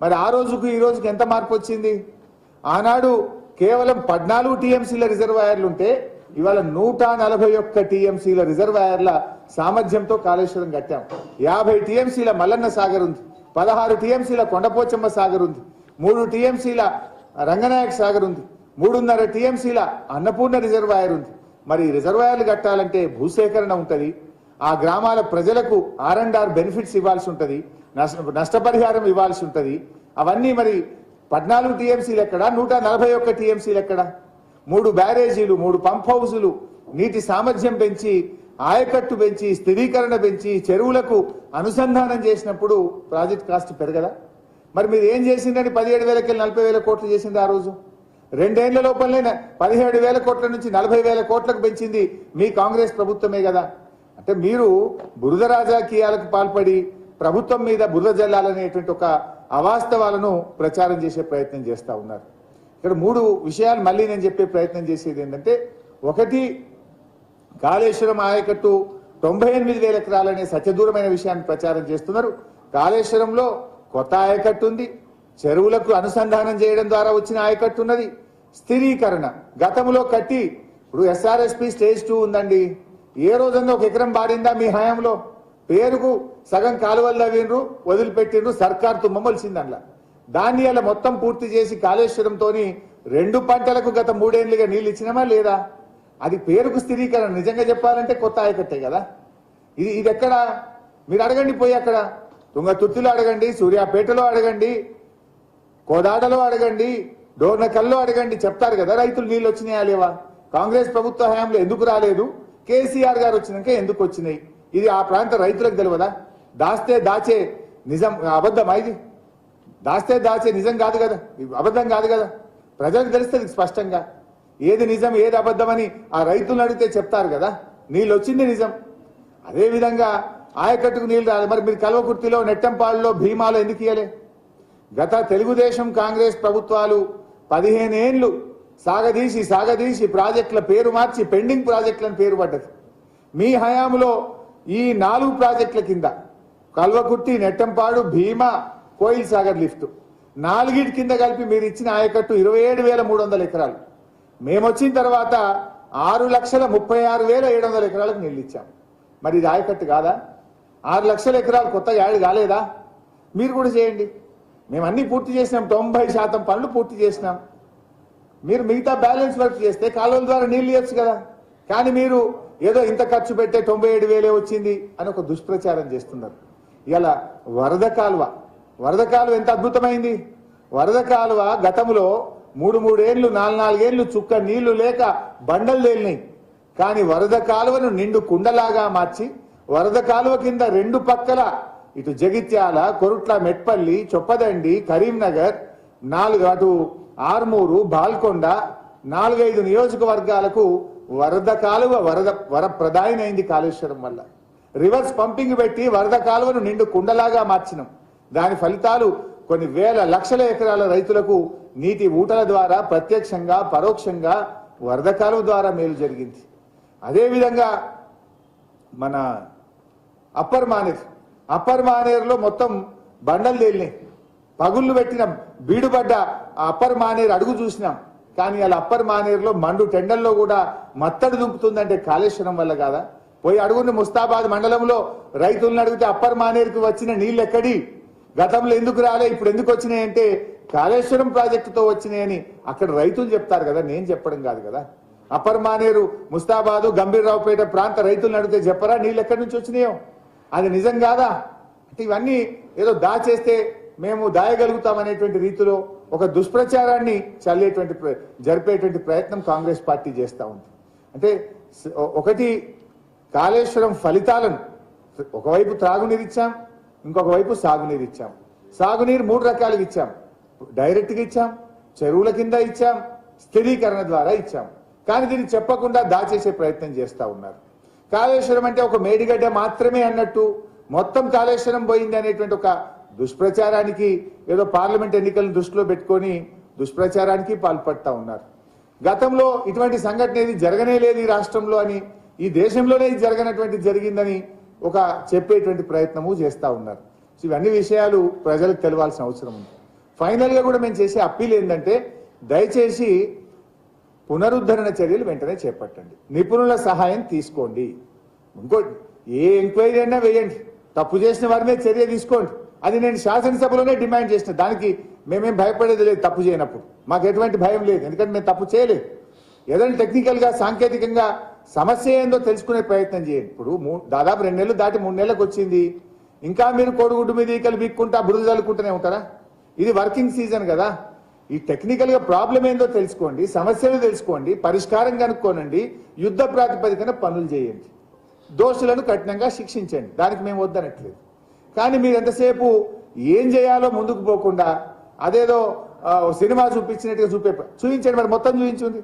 మరి ఆ రోజుకు ఈ రోజుకి ఎంత మార్పు వచ్చింది? ఆనాడు కేవలం 14 టీఎంసీల రిజర్వాయర్లు ఉంటే ఇవాళ 141 టీఎంసీల రిజర్వాయర్ల సామర్థ్యంతో కాళేశ్వరం కట్టాం. 50 టీఎంసీల మల్లన్న సాగర్ ఉంది, 16 టీఎంసీల కొండపోచమ్మ సాగర్ ఉంది, 3 టీఎంసీల రంగనాయక సాగర్ ఉంది, 3.5 టీఎంసీల అన్నపూర్ణ రిజర్వాయర్ ఉంది. మరి రిజర్వాయర్లు కట్టాలంటే భూసేకరణ ఉంటుంది, ఆ గ్రామాల ప్రజలకు R&R బెనిఫిట్స్ ఇవ్వాల్సి ఉంటుంది, నష్టపరిహారం ఇవ్వాల్సి ఉంటుంది. అవన్నీ మరి 14 టీఎంసీలు ఎక్కడ, 141 టీఎంసీలు ఎక్కడ? 3 బ్యారేజీలు, 3 పంప్ హౌజులు, నీటి సామర్థ్యం పెంచి, ఆయకట్టు పెంచి, స్థిరీకరణ పెంచి, చెరువులకు అనుసంధానం చేసినప్పుడు ప్రాజెక్ట్ కాస్ట్ పెరగదా? మరి మీరు ఏం చేసిందని 17,000కి 40,000 కోట్లు చేసింది ఆ రోజు? 2 ఏళ్ల లోపలనే 17,000 కోట్ల నుంచి 40,000 కోట్లకు పెంచింది మీ కాంగ్రెస్ ప్రభుత్వమే కదా. అంటే మీరు బురద రాజకీయాలకు పాల్పడి ప్రభుత్వం మీద బురద జల్లాలనేటువంటి ఒక అవాస్తవాలను ప్రచారం చేసే ప్రయత్నం చేస్తూ ఉన్నారు. ఇక్కడ 3 విషయాలు మళ్ళీ నేను చెప్పే ప్రయత్నం చేసేది ఏంటంటే, ఒకటి, కాళేశ్వరం ఆయకట్టు 98,000 ఎకరాలనే సత్యదూరమైన విషయాన్ని ప్రచారం చేస్తున్నారు. కాళేశ్వరంలో కొత్త ఆయకట్టు ఉంది, చెరువులకు అనుసంధానం చేయడం ద్వారా వచ్చిన ఆయకట్టు ఉన్నది, స్థిరీకరణ గతంలో కట్టి, ఇప్పుడు SRSP స్టేజ్ 2 ఉందండి. ఏ రోజన్నా ఒక ఎకరం బారిందా మీ హయాంలో? పేరుకు సగం కాలువలు తవ్విండ్రు, వదిలిపెట్టిండ్రు, సర్కార్ తుమ్మమలిసింది అందులో. దాన్ని అలా మొత్తం పూర్తి చేసి కాళేశ్వరంతో 2 పంటలకు గత 3 ఏళ్లుగా నీళ్ళు ఇచ్చినామా లేదా? అది పేరుకు స్థిరీకరణ. నిజంగా చెప్పాలంటే కొత్త ఆయకట్టే కదా. ఇది ఎక్కడ? మీరు అడగండి, పోయి అక్కడ తుంగతుర్తిలో అడగండి, సూర్యాపేటలో అడగండి, కోదాడలో అడగండి, డోర్నకల్లో అడగండి, చెప్తారు కదా రైతులు నీళ్ళు వచ్చినాయా లేవా. కాంగ్రెస్ ప్రభుత్వ హయాంలో ఎందుకు రాలేదు, కేసీఆర్ గారు వచ్చినాక ఎందుకు వచ్చినాయి? ఇది ఆ ప్రాంత రైతులకు తెలియదా? దాస్తే దాచే నిజం అబద్ధమా? ఇది దాస్తే దాచే నిజం కాదు కదా, అబద్ధం కాదు కదా. ప్రజలకు తెలుస్తుంది స్పష్టంగా ఏది నిజం ఏది అబద్ధమని. ఆ రైతులను అడిగితే చెప్తారు కదా నీళ్ళు వచ్చింది నిజం. అదేవిధంగా ఆయకట్టుకు నీళ్ళు రాలి. మరి మీరు కల్వకుర్తిలో, నెట్టంపాడులో, భీమాలో ఎందుకు ఇయ్యలే? గత తెలుగుదేశం కాంగ్రెస్ ప్రభుత్వాలు 15 ఏళ్లు సాగదీసి ప్రాజెక్టుల పేరు మార్చి పెండింగ్ ప్రాజెక్టులను పేరు పడ్డది. మీ హయాంలో ఈ 4 ప్రాజెక్టుల కింద కల్వకుర్తి, నెట్టంపాడు, భీమా, కోయిల్ సాగర్ లిఫ్ట్ 4 కింద కలిపి మీరు ఇచ్చిన ఆయకట్టు 27,300 ఎకరాలు. మేము వచ్చిన తర్వాత 6,36,700 ఎకరాలకు నీళ్ళు ఇచ్చాం. మరి ఇది ఆయకట్టు కాదా? 6 లక్షల ఎకరాలు కొత్త యాడ్ కాలేదా? మీరు కూడా చేయండి. మేము అన్ని పూర్తి చేసినాం, 90% పనులు పూర్తి చేసినాం. మీరు మిగతా బ్యాలెన్స్ వర్క్ చేస్తే కాలువల ద్వారా నీళ్ళు ఇవ్వచ్చు కదా. కానీ మీరు ఏదో ఇంత ఖర్చు పెట్టే 97,000 వచ్చింది అని ఒక దుష్ప్రచారం చేస్తున్నారు. ఇలా వరద కాలువ ఎంత అద్భుతమైంది. వరద కాలువ గతంలో 3 ఏళ్లు 4 ఏళ్లు చుక్క నీళ్లు లేక బండలు తేలినాయి. కానీ వరద కాలువను నిండు కుండలాగా మార్చి, వరద కాలువ కింద 2 పక్కల ఇటు జగిత్యాల, కొరుట్ల, మెట్పల్లి, చొప్పదండి, కరీంనగర్, 4 అటు ఆర్మూరు, బాల్కొండ 4-5 నియోజకవర్గాలకు వరద కాలువ వరప్రదాయనైంది కాళేశ్వరం వల్ల. రివర్స్ పంపింగ్ పెట్టి వరద కాలువను నిండు కుండలాగా మార్చినాం. దాని ఫలితాలు కొన్ని వేల లక్షల ఎకరాల రైతులకు నీటి ఊటల ద్వారా ప్రత్యక్షంగా పరోక్షంగా వరద కాలువ ద్వారా మేలు జరిగింది. అదేవిధంగా మన అప్పర్ మానేరులో మొత్తం బండలు తేలినాయి, పగుళ్ళు పెట్టినాం, బీడుపడ్డ అప్పర్ మానేరు అడుగు చూసినాం. కానీ అలా అప్పర్ మానేరులో మండు టెండల్లో కూడా మత్తడి దుంపుతుందంటే కాళేశ్వరం వల్ల కాదా? పోయి అడుగుని ముస్తాబాద్ మండలంలో రైతులను అడిగితే అప్పర్ మానేరుకి వచ్చిన నీళ్ళు ఎక్కడి, గతంలో ఎందుకు రాలే, ఇప్పుడు ఎందుకు వచ్చినాయంటే కాళేశ్వరం ప్రాజెక్టుతో వచ్చినాయని అక్కడ రైతులు చెప్తారు కదా, నేను చెప్పడం కాదు కదా. అప్పర్ మానేరు, ముస్తాబాదు, గంభీరరావుపేట ప్రాంత రైతులను అడిగితే చెప్పరా నీళ్ళు ఎక్కడి నుంచి వచ్చినాయో? అది నిజం కాదా? అంటే ఇవన్నీ ఏదో దాచేస్తే మేము దాయగలుగుతామనేటువంటి రీతిలో ఒక దుష్ప్రచారాన్ని జరిపేటువంటి ప్రయత్నం కాంగ్రెస్ పార్టీ చేస్తూ ఉంది. అంటే ఒకటి, కాళేశ్వరం ఫలితాలను ఒకవైపు త్రాగునీరు ఇచ్చాం, ఇంకొక వైపు సాగునీరు ఇచ్చాం. సాగునీరు 3 రకాలుగా ఇచ్చాం. డైరెక్ట్గా ఇచ్చాం, చెరువుల కింద ఇచ్చాం, స్థిరీకరణ ద్వారా ఇచ్చాం. కానీ దీన్ని చెప్పకుండా దాచేసే ప్రయత్నం చేస్తూ ఉన్నారు. కాళేశ్వరం అంటే ఒక మేడిగడ్డ మాత్రమే అన్నట్టు మొత్తం కాళేశ్వరం పోయింది అనేటువంటి ఒక దుష్ప్రచారానికి, ఏదో పార్లమెంట్ ఎన్నికలను దృష్టిలో పెట్టుకొని దుష్ప్రచారానికి పాల్పడతా ఉన్నారు. గతంలో ఇటువంటి సంఘటన ఏది జరగనే లేదు ఈ రాష్ట్రంలో అని, ఈ దేశంలోనే ఇది జరిగిందని ఒక చెప్పేటువంటి ప్రయత్నము చేస్తూ ఉన్నారు. ఇవన్నీ విషయాలు ప్రజలకు తెలవాల్సిన అవసరం ఉంది. ఫైనల్ గా కూడా మేము చేసే అప్పీల్ ఏంటంటే దయచేసి పునరుద్ధరణ చర్యలు వెంటనే చేపట్టండి, నిపుణుల సహాయం తీసుకోండి. ఇంకోటి, ఏ ఎంక్వైరీ అయినా వేయండి, తప్పు చేసిన వారి మీద చర్య తీసుకోండి. అది నేను శాసనసభలోనే డిమాండ్ చేసిన. దానికి మేమేం భయపడేది లేదు. తప్పు చేయనప్పుడు మాకు ఎటువంటి భయం లేదు, ఎందుకంటే మేము తప్పు చేయలేదు. ఏదైనా టెక్నికల్ గా సాంకేతికంగా సమస్య ఏందో తెలుసుకునే ప్రయత్నం చేయండి. ఇప్పుడు దాదాపు 2 నెలలు దాటి 3 నెలలకు వచ్చింది, ఇంకా మీరు కోడిగుడ్డు మీద ఈకలు బిక్కుంటా బురద చల్లుకుంటూనే ఉంటారా? ఇది వర్కింగ్ సీజన్ కదా. ఈ టెక్నికల్ గా ప్రాబ్లం ఏందో తెలుసుకోండి, సమస్యలు తెలుసుకోండి, పరిష్కారం కనుక్కోనండి, యుద్ధ ప్రాతిపదికన పనులు చేయండి, దోషులను కఠినంగా శిక్షించండి. దానికి మేము వద్దనట్లేదు. కానీ మీరు ఎంతసేపు ఏం చేయాలో ముందుకు పోకుండా అదేదో సినిమా చూపించినట్టుగా చూపించండి. మరి మొత్తం చూపించుంది.